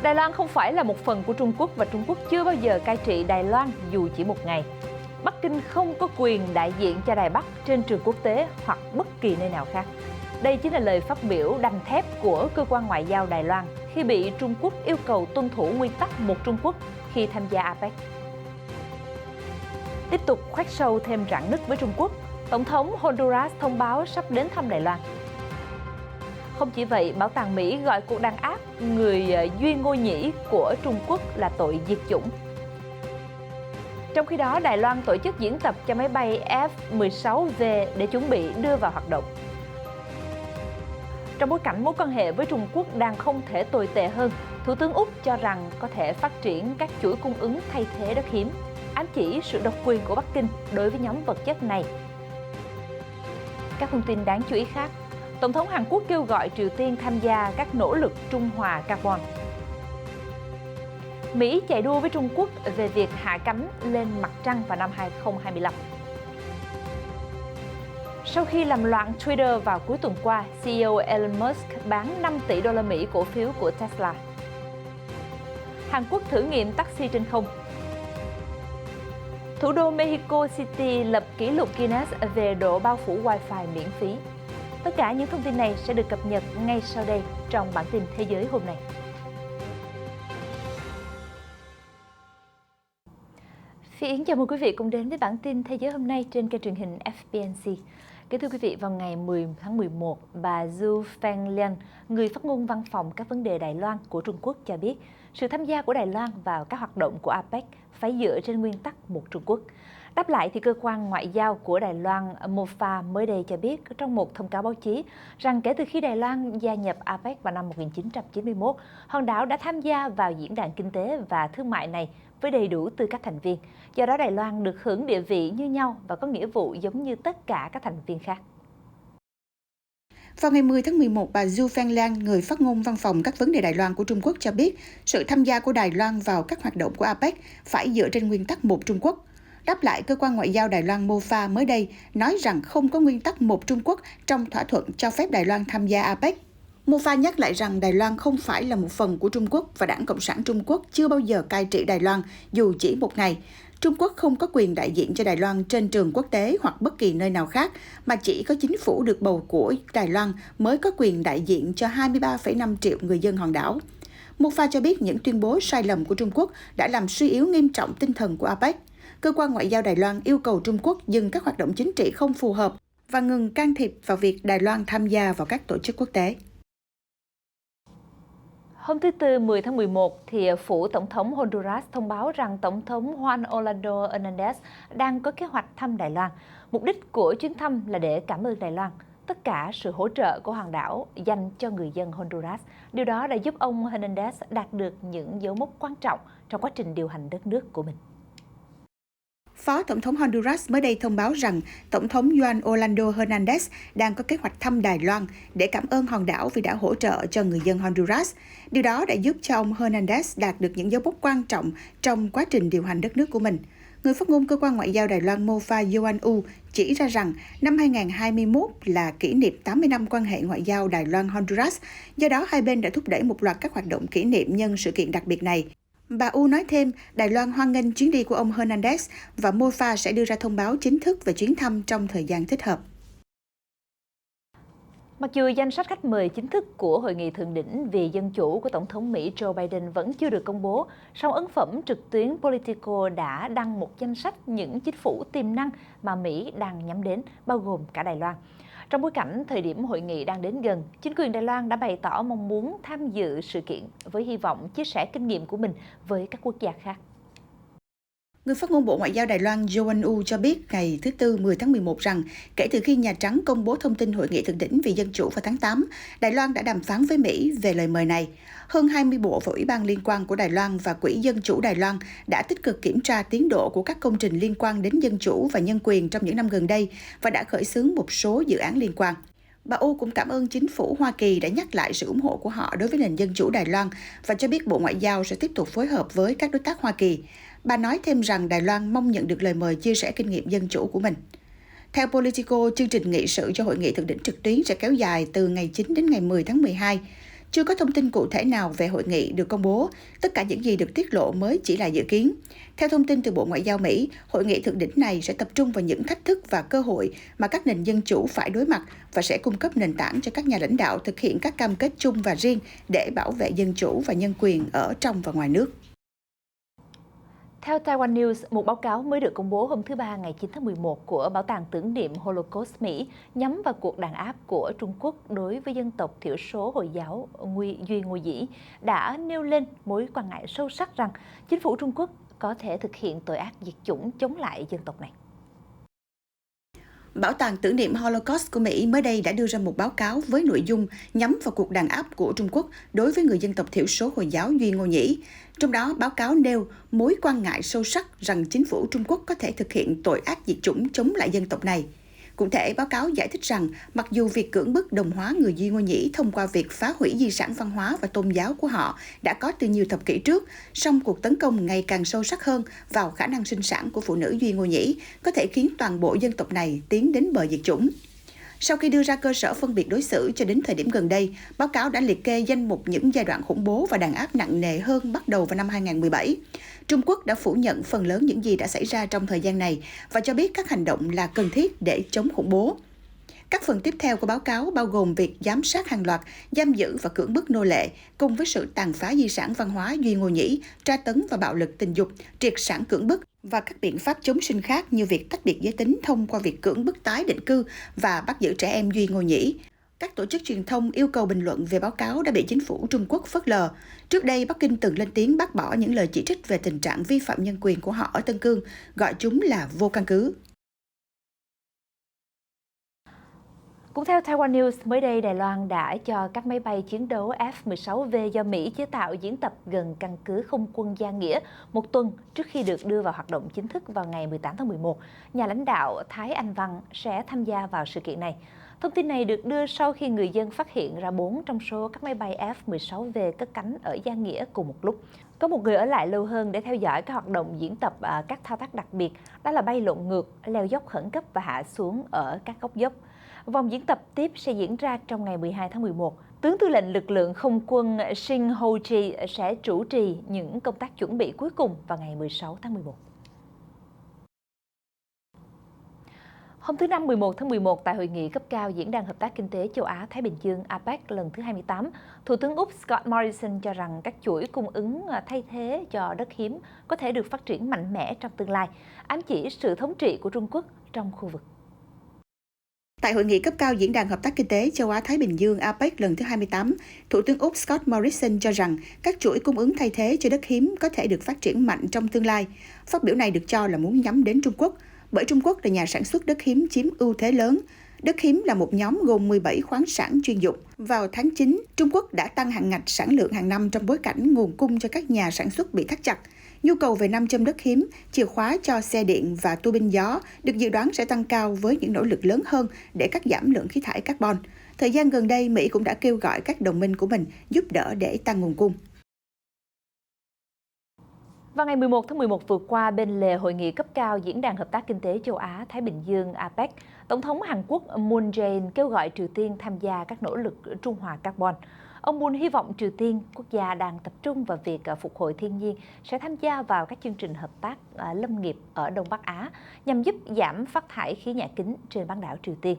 Đài Loan không phải là một phần của Trung Quốc và Trung Quốc chưa bao giờ cai trị Đài Loan dù chỉ một ngày. Bắc Kinh không có quyền đại diện cho Đài Bắc trên trường quốc tế hoặc bất kỳ nơi nào khác. Đây chính là lời phát biểu đanh thép của cơ quan ngoại giao Đài Loan khi bị Trung Quốc yêu cầu tuân thủ nguyên tắc một Trung Quốc khi tham gia APEC. Tiếp tục khoét sâu thêm rạn nứt với Trung Quốc, Tổng thống Honduras thông báo sắp đến thăm Đài Loan. Không chỉ vậy, Bảo tàng Mỹ gọi cuộc đàn áp người Duy Ngô Nhĩ của Trung Quốc là tội diệt chủng. Trong khi đó, Đài Loan tổ chức diễn tập cho máy bay F-16V để chuẩn bị đưa vào hoạt động. Trong bối cảnh mối quan hệ với Trung Quốc đang không thể tồi tệ hơn, Thủ tướng Úc cho rằng có thể phát triển các chuỗi cung ứng thay thế đất hiếm, ám chỉ sự độc quyền của Bắc Kinh đối với nhóm vật chất này. Các thông tin đáng chú ý khác, Tổng thống Hàn Quốc kêu gọi Triều Tiên tham gia các nỗ lực trung hòa carbon. Mỹ chạy đua với Trung Quốc về việc hạ cánh lên mặt trăng vào năm 2025. Sau khi làm loạn Twitter vào cuối tuần qua, CEO Elon Musk bán 5 tỷ đô la Mỹ cổ phiếu của Tesla. Hàn Quốc thử nghiệm taxi trên không. Thủ đô Mexico City lập kỷ lục Guinness về độ bao phủ Wi-Fi miễn phí. Tất cả những thông tin này sẽ được cập nhật ngay sau đây trong bản tin Thế giới hôm nay. Phi Yến chào mừng quý vị cùng đến với bản tin Thế giới hôm nay trên kênh truyền hình FPNC. Kính thưa quý vị, vào ngày 10 tháng 11, bà Zhu Fenglian, người phát ngôn văn phòng các vấn đề Đài Loan của Trung Quốc cho biết, sự tham gia của Đài Loan vào các hoạt động của APEC phải dựa trên nguyên tắc một Trung Quốc. Đáp lại thì cơ quan ngoại giao của Đài Loan MOFA mới đây cho biết trong một thông cáo báo chí rằng kể từ khi Đài Loan gia nhập APEC vào năm 1991, hòn đảo đã tham gia vào diễn đàn kinh tế và thương mại này với đầy đủ tư cách thành viên. Do đó Đài Loan được hưởng địa vị như nhau và có nghĩa vụ giống như tất cả các thành viên khác. Vào ngày 10 tháng 11, bà Zhu Fenglian, người phát ngôn văn phòng các vấn đề Đài Loan của Trung Quốc cho biết sự tham gia của Đài Loan vào các hoạt động của APEC phải dựa trên nguyên tắc một Trung Quốc. Đáp lại, cơ quan ngoại giao Đài Loan MOFA mới đây nói rằng không có nguyên tắc một Trung Quốc trong thỏa thuận cho phép Đài Loan tham gia APEC. MOFA nhắc lại rằng Đài Loan không phải là một phần của Trung Quốc và Đảng Cộng sản Trung Quốc chưa bao giờ cai trị Đài Loan dù chỉ một ngày. Trung Quốc không có quyền đại diện cho Đài Loan trên trường quốc tế hoặc bất kỳ nơi nào khác, mà chỉ có chính phủ được bầu của Đài Loan mới có quyền đại diện cho 23,5 triệu người dân hòn đảo. MOFA cho biết những tuyên bố sai lầm của Trung Quốc đã làm suy yếu nghiêm trọng tinh thần của APEC. Cơ quan ngoại giao Đài Loan yêu cầu Trung Quốc dừng các hoạt động chính trị không phù hợp và ngừng can thiệp vào việc Đài Loan tham gia vào các tổ chức quốc tế. Hôm thứ Tư 10 tháng 11, thì phủ Tổng thống Honduras thông báo rằng Tổng thống Juan Orlando Hernández đang có kế hoạch thăm Đài Loan. Mục đích của chuyến thăm là để cảm ơn Đài Loan tất cả sự hỗ trợ của hòn đảo dành cho người dân Honduras. Điều đó đã giúp ông Hernández đạt được những dấu mốc quan trọng trong quá trình điều hành đất nước của mình. Phó Tổng thống Honduras mới đây thông báo rằng Tổng thống Juan Orlando Hernández đang có kế hoạch thăm Đài Loan để cảm ơn hòn đảo vì đã hỗ trợ cho người dân Honduras. Điều đó đã giúp cho ông Hernández đạt được những dấu mốc quan trọng trong quá trình điều hành đất nước của mình. Người phát ngôn cơ quan ngoại giao Đài Loan MOFA Yoan U chỉ ra rằng năm 2021 là kỷ niệm 80 năm quan hệ ngoại giao Đài Loan-Honduras, do đó hai bên đã thúc đẩy một loạt các hoạt động kỷ niệm nhân sự kiện đặc biệt này. Bà U nói thêm, Đài Loan hoan nghênh chuyến đi của ông Hernández và MOFA sẽ đưa ra thông báo chính thức về chuyến thăm trong thời gian thích hợp. Mặc dù danh sách khách mời chính thức của Hội nghị Thượng đỉnh vì Dân chủ của Tổng thống Mỹ Joe Biden vẫn chưa được công bố, song ấn phẩm trực tuyến Politico đã đăng một danh sách những chính phủ tiềm năng mà Mỹ đang nhắm đến, bao gồm cả Đài Loan. Trong bối cảnh thời điểm hội nghị đang đến gần, chính quyền Đài Loan đã bày tỏ mong muốn tham dự sự kiện với hy vọng chia sẻ kinh nghiệm của mình với các quốc gia khác. Người phát ngôn Bộ Ngoại giao Đài Loan Yoan U cho biết ngày thứ Tư 10 tháng 11 rằng kể từ khi Nhà Trắng công bố thông tin Hội nghị Thượng đỉnh vì Dân chủ vào tháng 8, Đài Loan đã đàm phán với Mỹ về lời mời này. Hơn 20 bộ và ủy ban liên quan của Đài Loan và Quỹ Dân chủ Đài Loan đã tích cực kiểm tra tiến độ của các công trình liên quan đến dân chủ và nhân quyền trong những năm gần đây và đã khởi xướng một số dự án liên quan. Bà U cũng cảm ơn chính phủ Hoa Kỳ đã nhắc lại sự ủng hộ của họ đối với nền dân chủ Đài Loan và cho biết Bộ Ngoại giao sẽ tiếp tục phối hợp với các đối tác Hoa Kỳ. Bà nói thêm rằng Đài Loan mong nhận được lời mời chia sẻ kinh nghiệm dân chủ của mình. Theo Politico, chương trình nghị sự cho Hội nghị Thượng đỉnh trực tuyến sẽ kéo dài từ ngày 9 đến ngày 10 tháng 12. Chưa có thông tin cụ thể nào về hội nghị được công bố, tất cả những gì được tiết lộ mới chỉ là dự kiến. Theo thông tin từ Bộ Ngoại giao Mỹ, hội nghị thượng đỉnh này sẽ tập trung vào những thách thức và cơ hội mà các nền dân chủ phải đối mặt và sẽ cung cấp nền tảng cho các nhà lãnh đạo thực hiện các cam kết chung và riêng để bảo vệ dân chủ và nhân quyền ở trong và ngoài nước. Theo Taiwan News, một báo cáo mới được công bố hôm thứ Ba ngày 9 tháng 11 của Bảo tàng tưởng niệm Holocaust Mỹ nhắm vào cuộc đàn áp của Trung Quốc đối với dân tộc thiểu số Hồi giáo Duy Ngô Dĩ đã nêu lên mối quan ngại sâu sắc rằng chính phủ Trung Quốc có thể thực hiện tội ác diệt chủng chống lại dân tộc này. Bảo tàng tưởng niệm Holocaust của Mỹ mới đây đã đưa ra một báo cáo với nội dung nhắm vào cuộc đàn áp của Trung Quốc đối với người dân tộc thiểu số Hồi giáo Duy Ngô Nhĩ. Trong đó, báo cáo nêu mối quan ngại sâu sắc rằng chính phủ Trung Quốc có thể thực hiện tội ác diệt chủng chống lại dân tộc này. Cụ thể, báo cáo giải thích rằng, mặc dù việc cưỡng bức đồng hóa người Duy Ngô Nhĩ thông qua việc phá hủy di sản văn hóa và tôn giáo của họ đã có từ nhiều thập kỷ trước, song cuộc tấn công ngày càng sâu sắc hơn vào khả năng sinh sản của phụ nữ Duy Ngô Nhĩ có thể khiến toàn bộ dân tộc này tiến đến bờ diệt chủng. Sau khi đưa ra cơ sở phân biệt đối xử cho đến thời điểm gần đây, báo cáo đã liệt kê danh mục những giai đoạn khủng bố và đàn áp nặng nề hơn bắt đầu vào năm 2017. Trung Quốc đã phủ nhận phần lớn những gì đã xảy ra trong thời gian này và cho biết các hành động là cần thiết để chống khủng bố. Các phần tiếp theo của báo cáo bao gồm việc giám sát hàng loạt, giam giữ và cưỡng bức nô lệ, cùng với sự tàn phá di sản văn hóa Duy Ngô Nhĩ, tra tấn và bạo lực tình dục, triệt sản cưỡng bức và các biện pháp chống sinh khác như việc tách biệt giới tính thông qua việc cưỡng bức tái định cư và bắt giữ trẻ em Duy Ngô Nhĩ. Các tổ chức truyền thông yêu cầu bình luận về báo cáo đã bị chính phủ Trung Quốc phớt lờ. Trước đây, Bắc Kinh từng lên tiếng bác bỏ những lời chỉ trích về tình trạng vi phạm nhân quyền của họ ở Tân Cương, gọi chúng là vô căn cứ. Cũng theo Taiwan News, mới đây Đài Loan đã cho các máy bay chiến đấu F-16V do Mỹ chế tạo diễn tập gần căn cứ không quân Gia Nghĩa một tuần trước khi được đưa vào hoạt động chính thức vào ngày 18 tháng 11. Nhà lãnh đạo Thái Anh Văn sẽ tham gia vào sự kiện này. Thông tin này được đưa sau khi người dân phát hiện ra 4 trong số các máy bay F-16V cất cánh ở Gia Nghĩa cùng một lúc. Có một người ở lại lâu hơn để theo dõi các hoạt động diễn tập các thao tác đặc biệt, đó là bay lộn ngược, leo dốc khẩn cấp và hạ xuống ở các góc dốc. Vòng diễn tập tiếp sẽ diễn ra trong ngày 12 tháng 11. Tướng tư lệnh lực lượng không quân Shin Ho-ji sẽ chủ trì những công tác chuẩn bị cuối cùng vào ngày 16 tháng 11. Hôm thứ Năm 11 tháng 11 tại hội nghị cấp cao Diễn đàn Hợp tác Kinh tế Châu Á-Thái Bình Dương APEC lần thứ 28, Thủ tướng Úc Scott Morrison cho rằng các chuỗi cung ứng thay thế cho đất hiếm có thể được phát triển mạnh mẽ trong tương lai, ám chỉ sự thống trị của Trung Quốc trong khu vực. Tại hội nghị cấp cao Diễn đàn Hợp tác Kinh tế Châu Á-Thái Bình Dương APEC lần thứ 28, Thủ tướng Úc Scott Morrison cho rằng các chuỗi cung ứng thay thế cho đất hiếm có thể được phát triển mạnh trong tương lai. Phát biểu này được cho là muốn nhắm đến Trung Quốc, bởi Trung Quốc là nhà sản xuất đất hiếm chiếm ưu thế lớn. Đất hiếm là một nhóm gồm 17 khoáng sản chuyên dụng. Vào tháng 9, Trung Quốc đã tăng hạn ngạch sản lượng hàng năm trong bối cảnh nguồn cung cho các nhà sản xuất bị thắt chặt. Nhu cầu về nam châm đất hiếm, chìa khóa cho xe điện và tua bin gió được dự đoán sẽ tăng cao với những nỗ lực lớn hơn để cắt giảm lượng khí thải carbon. Thời gian gần đây, Mỹ cũng đã kêu gọi các đồng minh của mình giúp đỡ để tăng nguồn cung. Vào ngày 11 tháng 11 vừa qua, bên lề hội nghị cấp cao Diễn đàn Hợp tác Kinh tế Châu Á-Thái Bình Dương APEC, Tổng thống Hàn Quốc Moon Jae-in kêu gọi Triều Tiên tham gia các nỗ lực trung hòa carbon. Ông Moon hy vọng Triều Tiên, quốc gia đang tập trung vào việc phục hồi thiên nhiên, sẽ tham gia vào các chương trình hợp tác lâm nghiệp ở Đông Bắc Á nhằm giúp giảm phát thải khí nhà kính trên bán đảo Triều Tiên.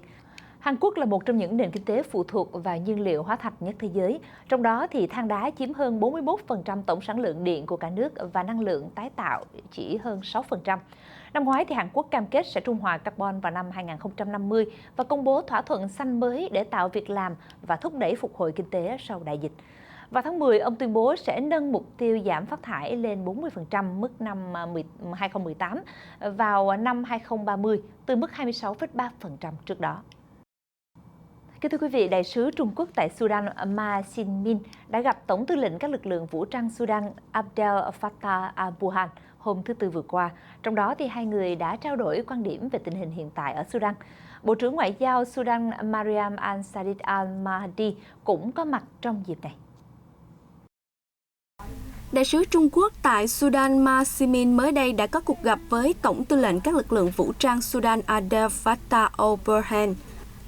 Hàn Quốc là một trong những nền kinh tế phụ thuộc vào nhiên liệu hóa thạch nhất thế giới, trong đó thì than đá chiếm hơn 41% tổng sản lượng điện của cả nước và năng lượng tái tạo chỉ hơn 6%. Năm ngoái thì Hàn Quốc cam kết sẽ trung hòa carbon vào năm 2050 và công bố thỏa thuận xanh mới để tạo việc làm và thúc đẩy phục hồi kinh tế sau đại dịch. Vào tháng 10, ông tuyên bố sẽ nâng mục tiêu giảm phát thải lên 40% mức năm 2018 vào năm 2030 từ mức 26,3% trước đó. Kính thưa quý vị, Đại sứ Trung Quốc tại Sudan Ma Xin-min đã gặp Tổng tư lệnh các lực lượng vũ trang Sudan Abdel Fattah al-Burhan hôm thứ Tư vừa qua. Trong đó thì hai người đã trao đổi quan điểm về tình hình hiện tại ở Sudan. Bộ trưởng Ngoại giao Sudan Mariam al-Sadid al-Mahdi cũng có mặt trong dịp này. Đại sứ Trung Quốc tại Sudan Ma Xin-min mới đây đã có cuộc gặp với Tổng tư lệnh các lực lượng vũ trang Sudan Abdel Fattah al-Burhan.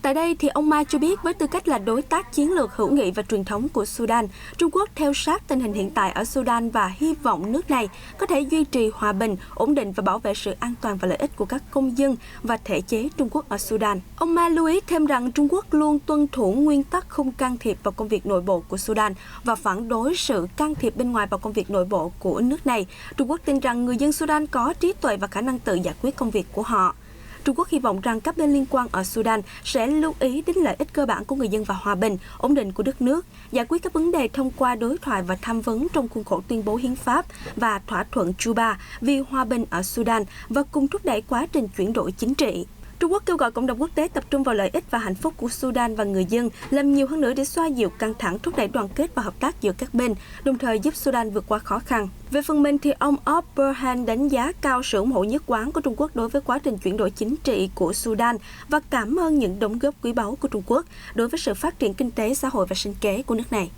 Tại đây thì ông Ma cho biết với tư cách là đối tác chiến lược hữu nghị và truyền thống của Sudan, Trung Quốc theo sát tình hình hiện tại ở Sudan và hy vọng nước này có thể duy trì hòa bình, ổn định và bảo vệ sự an toàn và lợi ích của các công dân và thể chế Trung Quốc ở Sudan. Ông Ma lưu ý thêm rằng Trung Quốc luôn tuân thủ nguyên tắc không can thiệp vào công việc nội bộ của Sudan và phản đối sự can thiệp bên ngoài vào công việc nội bộ của nước này. Trung Quốc tin rằng người dân Sudan có trí tuệ và khả năng tự giải quyết công việc của họ. Trung Quốc hy vọng rằng các bên liên quan ở Sudan sẽ lưu ý đến lợi ích cơ bản của người dân và hòa bình, ổn định của đất nước, giải quyết các vấn đề thông qua đối thoại và tham vấn trong khuôn khổ tuyên bố hiến pháp và thỏa thuận Juba vì hòa bình ở Sudan và cùng thúc đẩy quá trình chuyển đổi chính trị. Trung Quốc kêu gọi cộng đồng quốc tế tập trung vào lợi ích và hạnh phúc của Sudan và người dân, làm nhiều hơn nữa để xoa dịu căng thẳng, thúc đẩy đoàn kết và hợp tác giữa các bên, đồng thời giúp Sudan vượt qua khó khăn. Về phần mình thì ông Ot Burhan đánh giá cao sự ủng hộ nhất quán của Trung Quốc đối với quá trình chuyển đổi chính trị của Sudan và cảm ơn những đóng góp quý báu của Trung Quốc đối với sự phát triển kinh tế, xã hội và sinh kế của nước này.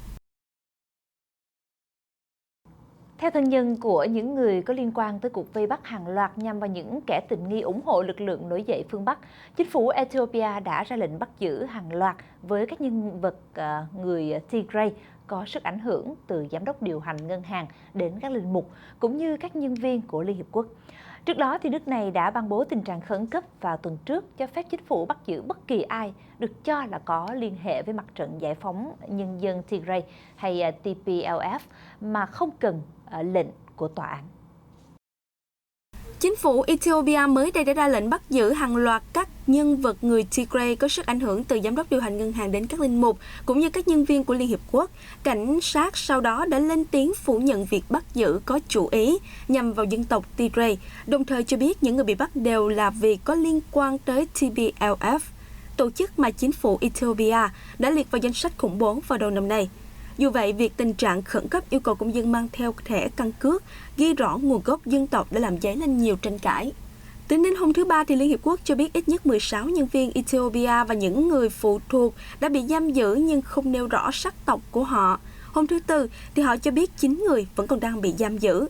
Theo thân nhân của những người có liên quan tới cuộc vây bắt hàng loạt nhằm vào những kẻ tình nghi ủng hộ lực lượng nổi dậy phương Bắc, chính phủ Ethiopia đã ra lệnh bắt giữ hàng loạt với các nhân vật người Tigray có sức ảnh hưởng từ giám đốc điều hành ngân hàng đến các linh mục, cũng như các nhân viên của Liên Hiệp Quốc. Trước đó, thì nước này đã ban bố tình trạng khẩn cấp vào tuần trước, cho phép chính phủ bắt giữ bất kỳ ai được cho là có liên hệ với mặt trận giải phóng nhân dân Tigray hay TPLF mà không cần lệnh của tòa án. Chính phủ Ethiopia mới đây đã ra lệnh bắt giữ hàng loạt các nhân vật người Tigray có sức ảnh hưởng từ giám đốc điều hành ngân hàng đến các linh mục, cũng như các nhân viên của Liên Hiệp Quốc. Cảnh sát sau đó đã lên tiếng phủ nhận việc bắt giữ có chủ ý nhằm vào dân tộc Tigray, đồng thời cho biết những người bị bắt đều là vì có liên quan tới TPLF, tổ chức mà chính phủ Ethiopia đã liệt vào danh sách khủng bố vào đầu năm nay. Dù vậy, việc tình trạng khẩn cấp yêu cầu công dân mang theo thẻ căn cước ghi rõ nguồn gốc dân tộc đã làm dấy lên nhiều tranh cãi. Tính đến hôm thứ Ba, thì Liên Hiệp Quốc cho biết ít nhất 16 nhân viên Ethiopia và những người phụ thuộc đã bị giam giữ nhưng không nêu rõ sắc tộc của họ. Hôm thứ Tư, thì họ cho biết 9 người vẫn còn đang bị giam giữ.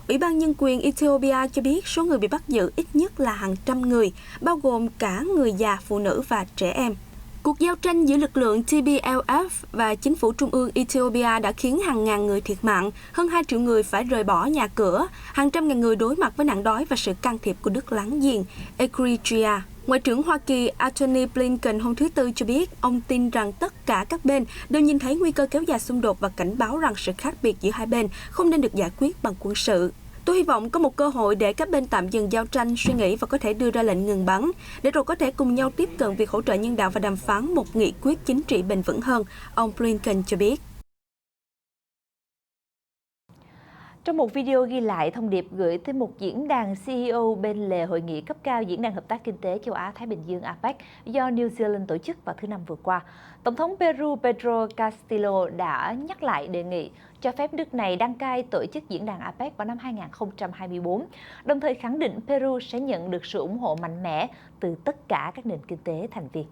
Ủy ban Nhân quyền Ethiopia cho biết số người bị bắt giữ ít nhất là hàng trăm người, bao gồm cả người già, phụ nữ và trẻ em. Cuộc giao tranh giữa lực lượng TPLF và chính phủ trung ương Ethiopia đã khiến hàng ngàn người thiệt mạng, hơn 2 triệu người phải rời bỏ nhà cửa, hàng trăm ngàn người đối mặt với nạn đói và sự can thiệp của nước láng giềng Eritrea. Ngoại trưởng Hoa Kỳ Antony Blinken hôm thứ Tư cho biết ông tin rằng tất cả các bên đều nhìn thấy nguy cơ kéo dài xung đột và cảnh báo rằng sự khác biệt giữa hai bên không nên được giải quyết bằng quân sự. Tôi hy vọng có một cơ hội để các bên tạm dừng giao tranh, suy nghĩ và có thể đưa ra lệnh ngừng bắn, để rồi có thể cùng nhau tiếp cận việc hỗ trợ nhân đạo và đàm phán một nghị quyết chính trị bền vững hơn, ông Blinken cho biết. Trong một video ghi lại thông điệp gửi tới một diễn đàn CEO bên lề hội nghị cấp cao Diễn đàn Hợp tác Kinh tế Châu Á-Thái Bình Dương APEC do New Zealand tổ chức vào thứ Năm vừa qua, Tổng thống Peru Pedro Castillo đã nhắc lại đề nghị cho phép nước này đăng cai tổ chức diễn đàn APEC vào năm 2024, đồng thời khẳng định Peru sẽ nhận được sự ủng hộ mạnh mẽ từ tất cả các nền kinh tế thành viên.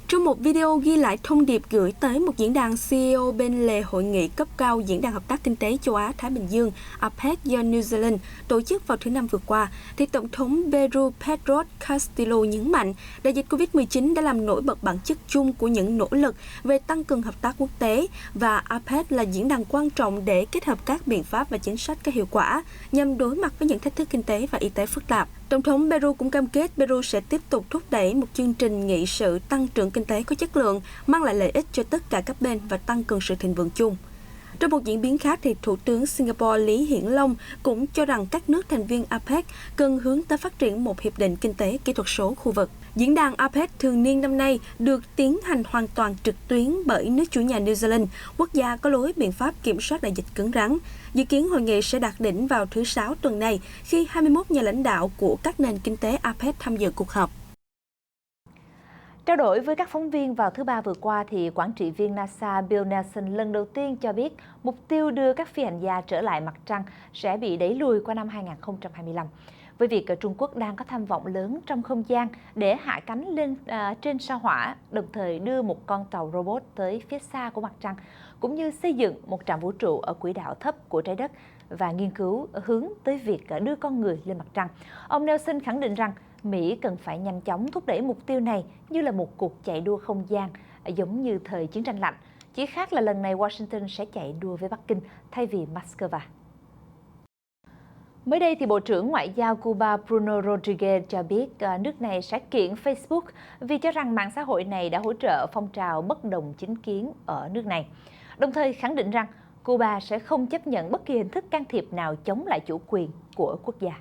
Trong một video ghi lại thông điệp gửi tới một diễn đàn CEO bên lề hội nghị cấp cao Diễn đàn Hợp tác Kinh tế Châu Á-Thái Bình Dương APEC do New Zealand tổ chức vào thứ Năm vừa qua, thì Tổng thống Peru Pedro Castillo nhấn mạnh đại dịch Covid-19 đã làm nổi bật bản chất chung của những nỗ lực về tăng cường hợp tác quốc tế và APEC là diễn đàn quan trọng để kết hợp các biện pháp và chính sách có hiệu quả nhằm đối mặt với những thách thức kinh tế và y tế phức tạp. Tổng thống Peru cũng cam kết Peru sẽ tiếp tục thúc đẩy một chương trình nghị sự tăng trưởng kinh tế có chất lượng, mang lại lợi ích cho tất cả các bên và tăng cường sự thịnh vượng chung. Trong một diễn biến khác, thì Thủ tướng Singapore Lý Hiển Long cũng cho rằng các nước thành viên APEC cần hướng tới phát triển một hiệp định kinh tế kỹ thuật số khu vực. Diễn đàn APEC thường niên năm nay được tiến hành hoàn toàn trực tuyến bởi nước chủ nhà New Zealand, quốc gia có lối biện pháp kiểm soát đại dịch cứng rắn. Dự kiến hội nghị sẽ đạt đỉnh vào thứ Sáu tuần này khi 21 nhà lãnh đạo của các nền kinh tế APEC tham dự cuộc họp. Trao đổi với các phóng viên vào thứ Ba vừa qua, thì quản trị viên NASA Bill Nelson lần đầu tiên cho biết mục tiêu đưa các phi hành gia trở lại mặt trăng sẽ bị đẩy lùi qua năm 2025. Với việc Trung Quốc đang có tham vọng lớn trong không gian để hạ cánh lên trên sao Hỏa, đồng thời đưa một con tàu robot tới phía xa của mặt trăng, cũng như xây dựng một trạm vũ trụ ở quỹ đạo thấp của trái đất và nghiên cứu hướng tới việc đưa con người lên mặt trăng. Ông Nelson khẳng định rằng Mỹ cần phải nhanh chóng thúc đẩy mục tiêu này như là một cuộc chạy đua không gian, giống như thời chiến tranh lạnh. Chỉ khác là lần này Washington sẽ chạy đua với Bắc Kinh thay vì Moscow. Mới đây, thì Bộ trưởng Ngoại giao Cuba Bruno Rodriguez cho biết nước này sẽ kiện Facebook vì cho rằng mạng xã hội này đã hỗ trợ phong trào bất đồng chính kiến ở nước này. Đồng thời khẳng định rằng Cuba sẽ không chấp nhận bất kỳ hình thức can thiệp nào chống lại chủ quyền của quốc gia.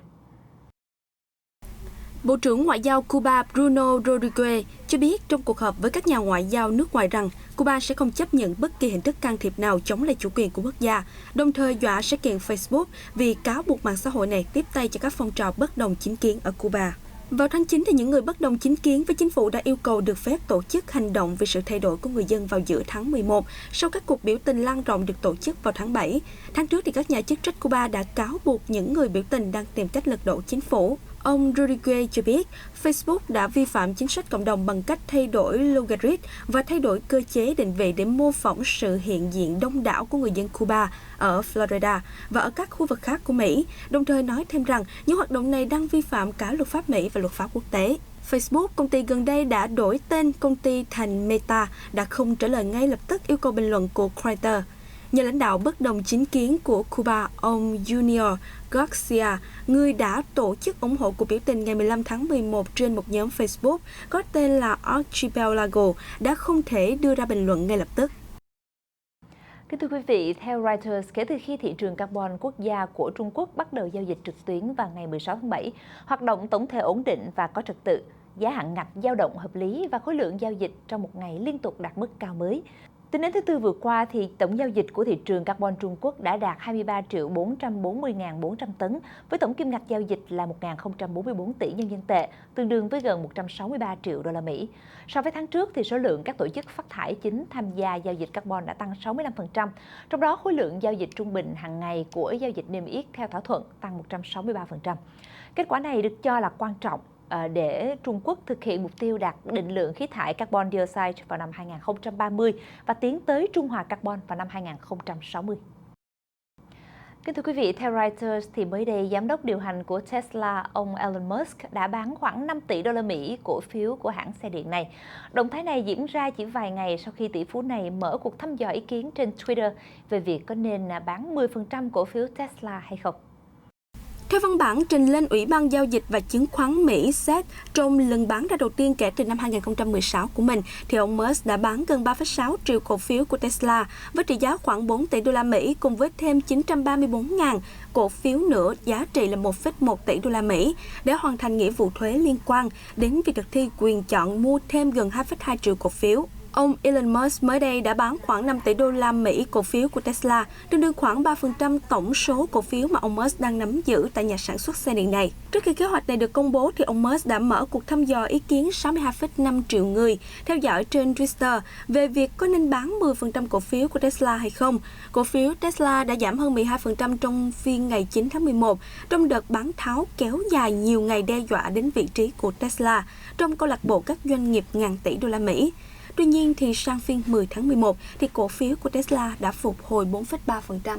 Bộ trưởng Ngoại giao Cuba Bruno Rodriguez cho biết trong cuộc họp với các nhà ngoại giao nước ngoài rằng Cuba sẽ không chấp nhận bất kỳ hình thức can thiệp nào chống lại chủ quyền của quốc gia, đồng thời dọa sẽ kiện Facebook vì cáo buộc mạng xã hội này tiếp tay cho các phong trào bất đồng chính kiến ở Cuba. Vào tháng 9, thì những người bất đồng chính kiến với chính phủ đã yêu cầu được phép tổ chức hành động vì sự thay đổi của người dân vào giữa tháng 11, sau các cuộc biểu tình lan rộng được tổ chức vào tháng 7. Tháng trước, thì các nhà chức trách Cuba đã cáo buộc những người biểu tình đang tìm cách lật đổ chính phủ. Ông Rodriguez cho biết Facebook đã vi phạm chính sách cộng đồng bằng cách thay đổi logarit và thay đổi cơ chế định vị để mô phỏng sự hiện diện đông đảo của người dân Cuba ở Florida và ở các khu vực khác của Mỹ, đồng thời nói thêm rằng những hoạt động này đang vi phạm cả luật pháp Mỹ và luật pháp quốc tế. Facebook, công ty gần đây đã đổi tên công ty thành Meta, đã không trả lời ngay lập tức yêu cầu bình luận của Twitter. Nhà lãnh đạo bất đồng chính kiến của Cuba, ông Junior Garcia, người đã tổ chức ủng hộ cuộc biểu tình ngày 15 tháng 11 trên một nhóm Facebook có tên là Archipelago, đã không thể đưa ra bình luận ngay lập tức. Kính thưa quý vị, theo Reuters, kể từ khi thị trường carbon quốc gia của Trung Quốc bắt đầu giao dịch trực tuyến vào ngày 16 tháng 7, hoạt động tổng thể ổn định và có trật tự, giá hạn ngạch dao động hợp lý và khối lượng giao dịch trong một ngày liên tục đạt mức cao mới. Tính đến thứ Tư vừa qua, thì tổng giao dịch của thị trường carbon Trung Quốc đã đạt 23.440.400 tấn, với tổng kim ngạch giao dịch là 1.044 tỷ nhân dân tệ, tương đương với gần 163 triệu đô la Mỹ. So với tháng trước, thì số lượng các tổ chức phát thải chính tham gia giao dịch carbon đã tăng 65%, trong đó khối lượng giao dịch trung bình hàng ngày của giao dịch niêm yết theo thỏa thuận tăng 163%. Kết quả này được cho là quan trọng để Trung Quốc thực hiện mục tiêu đạt định lượng khí thải carbon dioxide vào năm 2030 và tiến tới trung hòa carbon vào năm 2060. Kính thưa quý vị, theo Reuters, thì mới đây, giám đốc điều hành của Tesla, ông Elon Musk, đã bán khoảng 5 tỷ đô la Mỹ cổ phiếu của hãng xe điện này. Động thái này diễn ra chỉ vài ngày sau khi tỷ phú này mở cuộc thăm dò ý kiến trên Twitter về việc có nên bán 10% cổ phiếu Tesla hay không. Theo văn bản trình lên Ủy ban Giao dịch và Chứng khoán Mỹ SEC, trong lần bán ra đầu tiên kể từ năm 2016 của mình, thì ông Musk đã bán gần 3,6 triệu cổ phiếu của Tesla với trị giá khoảng 4 tỷ đô la Mỹ cùng với thêm 934.000 cổ phiếu nữa giá trị là 1,1 tỷ đô la Mỹ để hoàn thành nghĩa vụ thuế liên quan đến việc thực thi quyền chọn mua thêm gần 2,2 triệu cổ phiếu. Ông Elon Musk mới đây đã bán khoảng 5 tỷ đô la Mỹ cổ phiếu của Tesla, tương đương khoảng 3% tổng số cổ phiếu mà ông Musk đang nắm giữ tại nhà sản xuất xe điện này. Trước khi kế hoạch này được công bố, thì ông Musk đã mở cuộc thăm dò ý kiến 62,5 triệu người theo dõi trên Twitter về việc có nên bán 10% cổ phiếu của Tesla hay không. Cổ phiếu Tesla đã giảm hơn 12% trong phiên ngày 9 tháng 11, trong đợt bán tháo kéo dài nhiều ngày đe dọa đến vị trí của Tesla trong câu lạc bộ các doanh nghiệp ngàn tỷ đô la Mỹ. Tuy nhiên, thì sang phiên 10 tháng 11, thì cổ phiếu của Tesla đã phục hồi 4,3%.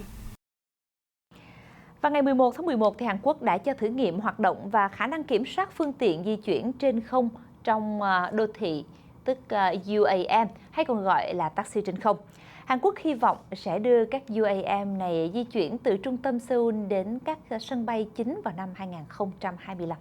Vào ngày 11 tháng 11, thì Hàn Quốc đã cho thử nghiệm hoạt động và khả năng kiểm soát phương tiện di chuyển trên không trong đô thị, tức UAM, hay còn gọi là taxi trên không. Hàn Quốc hy vọng sẽ đưa các UAM này di chuyển từ trung tâm Seoul đến các sân bay chính vào năm 2025.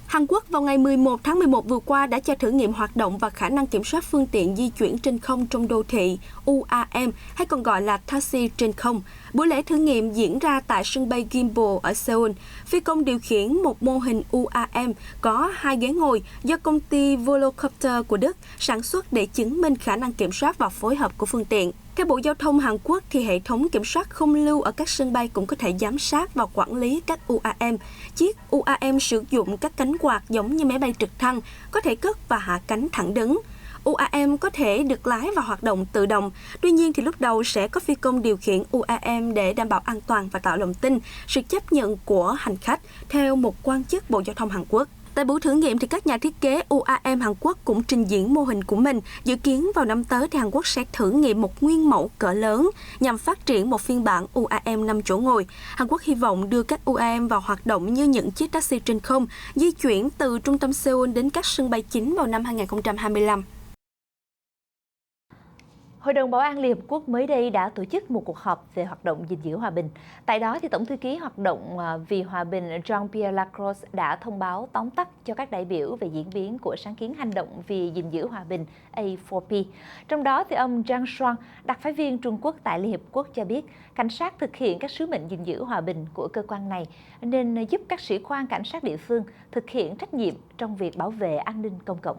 Hàn Quốc vào ngày 11 tháng 11 vừa qua đã cho thử nghiệm hoạt động và khả năng kiểm soát phương tiện di chuyển trên không trong đô thị UAM, hay còn gọi là taxi trên không. Buổi lễ thử nghiệm diễn ra tại sân bay Gimpo ở Seoul. Phi công điều khiển một mô hình UAM có 2 ghế ngồi do công ty Volocopter của Đức sản xuất để chứng minh khả năng kiểm soát và phối hợp của phương tiện. Theo Bộ Giao thông Hàn Quốc, thì hệ thống kiểm soát không lưu ở các sân bay cũng có thể giám sát và quản lý các UAM. Chiếc UAM sử dụng các cánh quạt giống như máy bay trực thăng, có thể cất và hạ cánh thẳng đứng. UAM có thể được lái và hoạt động tự động. Tuy nhiên, thì lúc đầu sẽ có phi công điều khiển UAM để đảm bảo an toàn và tạo lòng tin, sự chấp nhận của hành khách, theo một quan chức Bộ Giao thông Hàn Quốc. Tại buổi thử nghiệm thì các nhà thiết kế UAM Hàn Quốc cũng trình diễn mô hình của mình. Dự kiến vào năm tới thì Hàn Quốc sẽ thử nghiệm một nguyên mẫu cỡ lớn nhằm phát triển một phiên bản UAM 5 chỗ ngồi. Hàn Quốc hy vọng đưa các UAM vào hoạt động như những chiếc taxi trên không, di chuyển từ trung tâm Seoul đến các sân bay chính vào năm 2025. Hội đồng Bảo an Liên Hợp Quốc mới đây đã tổ chức một cuộc họp về hoạt động gìn giữ hòa bình. Tại đó, thì Tổng thư ký hoạt động vì hòa bình Jean-Pierre Lacroix đã thông báo tóm tắt cho các đại biểu về diễn biến của sáng kiến hành động vì gìn giữ hòa bình A4P. Trong đó, thì ông Zhang Xuan, đặc phái viên Trung Quốc tại Liên Hợp Quốc cho biết, cảnh sát thực hiện các sứ mệnh gìn giữ hòa bình của cơ quan này nên giúp các sĩ quan cảnh sát địa phương thực hiện trách nhiệm trong việc bảo vệ an ninh công cộng.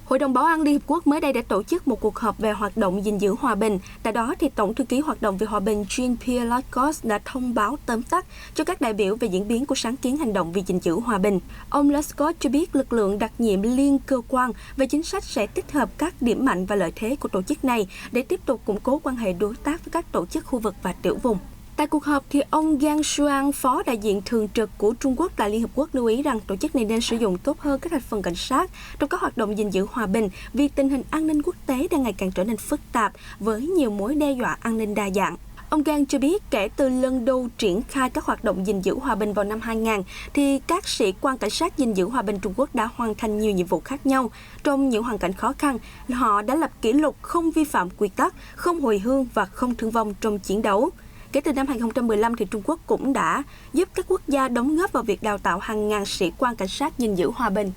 Hội đồng Bảo an Liên Hợp Quốc mới đây đã tổ chức một cuộc họp về hoạt động gìn giữ hòa bình. Tại đó, thì Tổng thư ký hoạt động vì hòa bình Jean-Pierre Lacroix đã thông báo tóm tắt cho các đại biểu về diễn biến của sáng kiến hành động vì gìn giữ hòa bình. Ông Lacroix cho biết lực lượng đặc nhiệm liên cơ quan về chính sách sẽ tích hợp các điểm mạnh và lợi thế của tổ chức này để tiếp tục củng cố quan hệ đối tác với các tổ chức khu vực và tiểu vùng. Tại cuộc họp, thì ông Giang Shuang, phó đại diện thường trực của Trung Quốc tại Liên Hợp Quốc lưu ý rằng tổ chức này nên sử dụng tốt hơn các thành phần cảnh sát trong các hoạt động gìn giữ hòa bình vì tình hình an ninh quốc tế đang ngày càng trở nên phức tạp với nhiều mối đe dọa an ninh đa dạng. Ông Gang cho biết kể từ lần đầu triển khai các hoạt động gìn giữ hòa bình vào năm 2000, thì các sĩ quan cảnh sát gìn giữ hòa bình Trung Quốc đã hoàn thành nhiều nhiệm vụ khác nhau. Trong những hoàn cảnh khó khăn, họ đã lập kỷ lục không vi phạm quy tắc, không hồi hương và không thương vong trong chiến đấu. Kể từ năm 2015, thì Trung Quốc cũng đã giúp các quốc gia đóng góp vào việc đào tạo hàng ngàn sĩ quan cảnh sát gìn giữ hòa bình.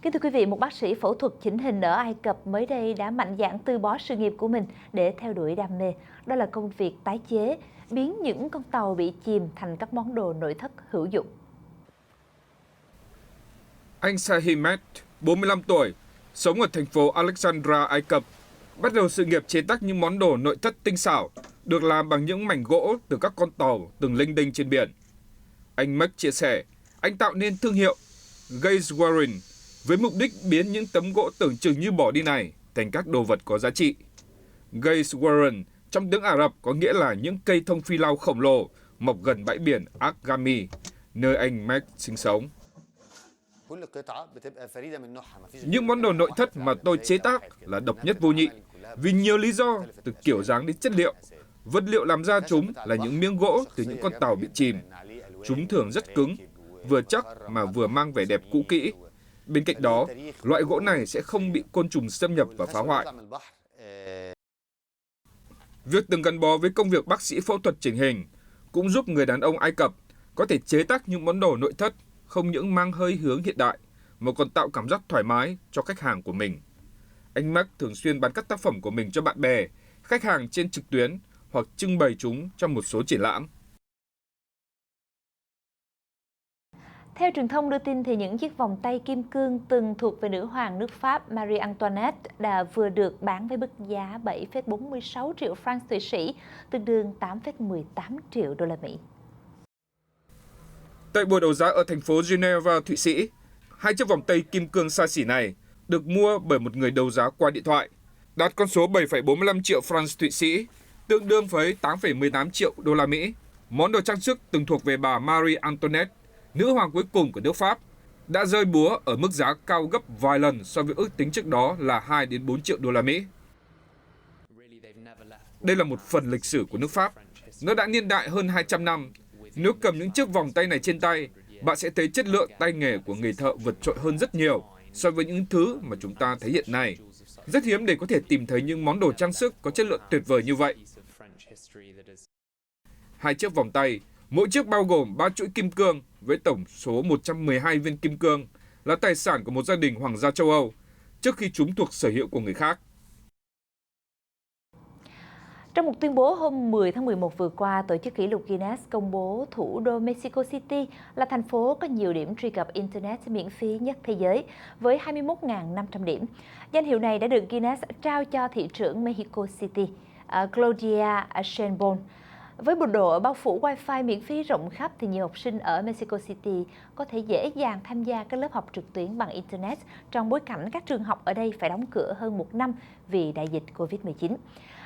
Kính thưa quý vị, một bác sĩ phẫu thuật chỉnh hình ở Ai Cập mới đây đã mạnh dạn từ bỏ sự nghiệp của mình để theo đuổi đam mê. Đó là công việc tái chế, biến những con tàu bị chìm thành các món đồ nội thất hữu dụng. Anh Sahimet, 45 tuổi, sống ở thành phố Alexandra, Ai Cập, bắt đầu sự nghiệp chế tác những món đồ nội thất tinh xảo, được làm bằng những mảnh gỗ từ các con tàu từng lênh đênh trên biển. Anh Mac chia sẻ, anh tạo nên thương hiệu Gaze Warren với mục đích biến những tấm gỗ tưởng chừng như bỏ đi này thành các đồ vật có giá trị. Gaze Warren trong tiếng Ả Rập có nghĩa là những cây thông phi lao khổng lồ mọc gần bãi biển Agami, nơi anh Mac sinh sống. Những món đồ nội thất mà tôi chế tác là độc nhất vô nhị vì nhiều lý do, từ kiểu dáng đến chất liệu. Vật liệu làm ra chúng là những miếng gỗ từ những con tàu bị chìm. Chúng thường rất cứng, vừa chắc mà vừa mang vẻ đẹp cũ kỹ. Bên cạnh đó, loại gỗ này sẽ không bị côn trùng xâm nhập và phá hoại. Việc từng gắn bó với công việc bác sĩ phẫu thuật chỉnh hình cũng giúp người đàn ông Ai Cập có thể chế tác những món đồ nội thất không những mang hơi hướng hiện đại mà còn tạo cảm giác thoải mái cho khách hàng của mình. Anh Mac thường xuyên bán các tác phẩm của mình cho bạn bè, khách hàng trên trực tuyến hoặc trưng bày chúng trong một số triển lãm. Theo truyền thông đưa tin, thì những chiếc vòng tay kim cương từng thuộc về nữ hoàng nước Pháp Marie Antoinette đã vừa được bán với mức giá 7,46 triệu franc Thụy Sĩ, tương đương 8,18 triệu đô la Mỹ. Tại buổi đấu giá ở thành phố Geneva, Thụy Sĩ, hai chiếc vòng tay kim cương xa xỉ này được mua bởi một người đấu giá qua điện thoại, đạt con số 7,45 triệu franc Thụy Sĩ, tương đương với 8,18 triệu đô la Mỹ. Món đồ trang sức từng thuộc về bà Marie Antoinette, nữ hoàng cuối cùng của nước Pháp, đã rơi búa ở mức giá cao gấp vài lần so với ước tính trước đó là 2 đến 4 triệu đô la Mỹ. Đây là một phần lịch sử của nước Pháp. Nó đã niên đại hơn 200 năm. Nếu cầm những chiếc vòng tay này trên tay, bạn sẽ thấy chất lượng tay nghề của người thợ vượt trội hơn rất nhiều so với những thứ mà chúng ta thấy hiện nay. Rất hiếm để có thể tìm thấy những món đồ trang sức có chất lượng tuyệt vời như vậy. Hai chiếc vòng tay, mỗi chiếc bao gồm 3 chuỗi kim cương với tổng số 112 viên kim cương, là tài sản của một gia đình hoàng gia châu Âu trước khi chúng thuộc sở hữu của người khác. Trong một tuyên bố hôm 10 tháng 11 vừa qua, Tổ chức Kỷ lục Guinness công bố thủ đô Mexico City là thành phố có nhiều điểm truy cập Internet miễn phí nhất thế giới, với 21.500 điểm. Danh hiệu này đã được Guinness trao cho thị trưởng Mexico City, Claudia Sheinbaum. Với bộ độ bao phủ Wi-Fi miễn phí rộng khắp, thì nhiều học sinh ở Mexico City có thể dễ dàng tham gia các lớp học trực tuyến bằng Internet trong bối cảnh các trường học ở đây phải đóng cửa hơn một năm vì đại dịch Covid-19.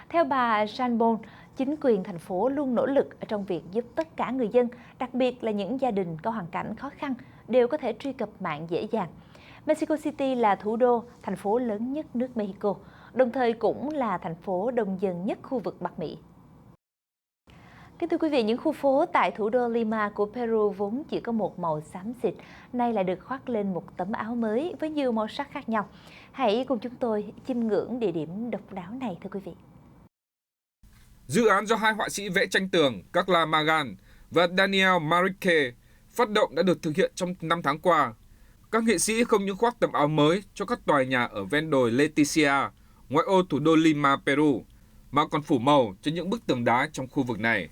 Theo bà Janbon, chính quyền thành phố luôn nỗ lực trong việc giúp tất cả người dân, đặc biệt là những gia đình có hoàn cảnh khó khăn, đều có thể truy cập mạng dễ dàng. Mexico City là thủ đô, thành phố lớn nhất nước Mexico, đồng thời cũng là thành phố đông dân nhất khu vực Bắc Mỹ. Kính thưa quý vị, những khu phố tại thủ đô Lima của Peru vốn chỉ có một màu xám xịt, nay lại được khoác lên một tấm áo mới với nhiều màu sắc khác nhau. Hãy cùng chúng tôi chiêm ngưỡng địa điểm độc đáo này, thưa quý vị. Dự án do hai họa sĩ vẽ tranh tường Carla Magan và Daniel Marique phát động đã được thực hiện trong 5 tháng qua. Các nghệ sĩ không những khoác tấm áo mới cho các tòa nhà ở ven đồi Leticia, ngoại ô thủ đô Lima, Peru, mà còn phủ màu cho những bức tường đá trong khu vực này.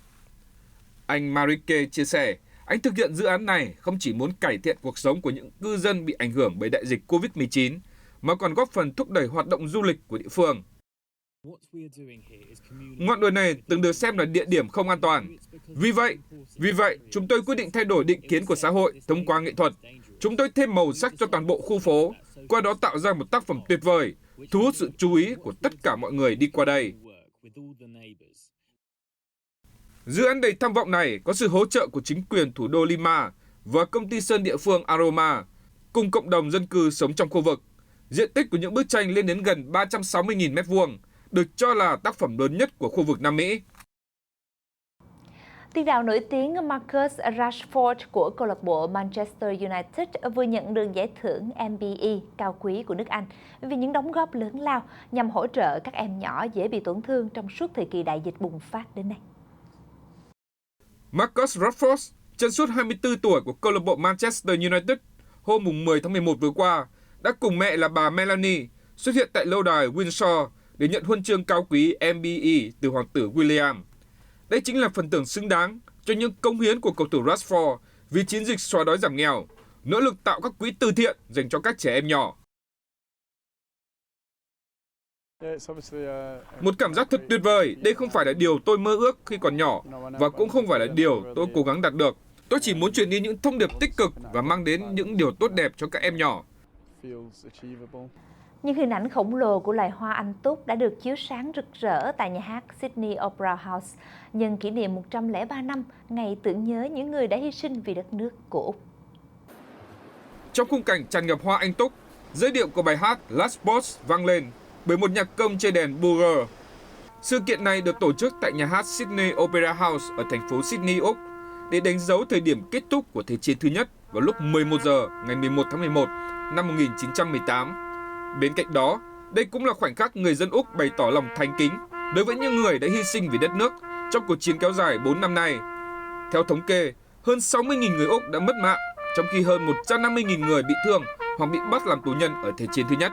Anh Marique chia sẻ, anh thực hiện dự án này không chỉ muốn cải thiện cuộc sống của những cư dân bị ảnh hưởng bởi đại dịch Covid-19, mà còn góp phần thúc đẩy hoạt động du lịch của địa phương. Ngọn đồi này từng được xem là địa điểm không an toàn. Vì vậy, chúng tôi quyết định thay đổi định kiến của xã hội thông qua nghệ thuật. Chúng tôi thêm màu sắc cho toàn bộ khu phố, qua đó tạo ra một tác phẩm tuyệt vời, thu hút sự chú ý của tất cả mọi người đi qua đây. Dự án đầy tham vọng này có sự hỗ trợ của chính quyền thủ đô Lima và công ty sơn địa phương Aroma, cùng cộng đồng dân cư sống trong khu vực. Diện tích của những bức tranh lên đến gần 360.000 m2, được cho là tác phẩm lớn nhất của khu vực Nam Mỹ. Tiền đạo nổi tiếng Marcus Rashford của câu lạc bộ Manchester United vừa nhận được giải thưởng MBE cao quý của nước Anh vì những đóng góp lớn lao nhằm hỗ trợ các em nhỏ dễ bị tổn thương trong suốt thời kỳ đại dịch bùng phát đến nay. Marcus Rashford, chân sút 24 tuổi của câu lạc bộ Manchester United, hôm 10 tháng 11 vừa qua, đã cùng mẹ là bà Melanie xuất hiện tại lâu đài Windsor để nhận huân chương cao quý MBE từ hoàng tử William. Đây chính là phần thưởng xứng đáng cho những cống hiến của cầu thủ Rashford vì chiến dịch xóa đói giảm nghèo, nỗ lực tạo các quỹ từ thiện dành cho các trẻ em nhỏ. Một cảm giác thật tuyệt vời, đây không phải là điều tôi mơ ước khi còn nhỏ và cũng không phải là điều tôi cố gắng đạt được. Tôi chỉ muốn truyền đi những thông điệp tích cực và mang đến những điều tốt đẹp cho các em nhỏ. Những hình ảnh khổng lồ của loài hoa anh túc đã được chiếu sáng rực rỡ tại nhà hát Sydney Opera House nhân kỷ niệm 103 năm ngày tưởng nhớ những người đã hy sinh vì đất nước của Úc. Trong khung cảnh tràn ngập hoa anh túc, giai điệu của bài hát Last Boss vang lên bởi một nhạc công chơi đèn Booger. Sự kiện này được tổ chức tại nhà hát Sydney Opera House ở thành phố Sydney, Úc để đánh dấu thời điểm kết thúc của Thế chiến thứ nhất vào lúc 11 giờ ngày 11 tháng 11 năm 1918. Bên cạnh đó, đây cũng là khoảnh khắc người dân Úc bày tỏ lòng thành kính đối với những người đã hy sinh vì đất nước trong cuộc chiến kéo dài 4 năm nay. Theo thống kê, hơn 60.000 người Úc đã mất mạng, trong khi hơn 150.000 người bị thương hoặc bị bắt làm tù nhân ở Thế chiến thứ nhất.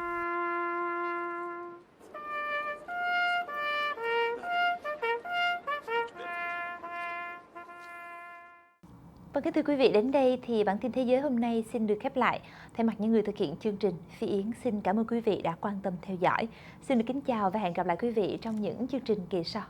Vâng, kính thưa quý vị, đến đây thì bản tin Thế giới hôm nay xin được khép lại. Thay mặt những người thực hiện chương trình, Phi Yến xin cảm ơn quý vị đã quan tâm theo dõi. Xin được kính chào và hẹn gặp lại quý vị trong những chương trình kỳ sau.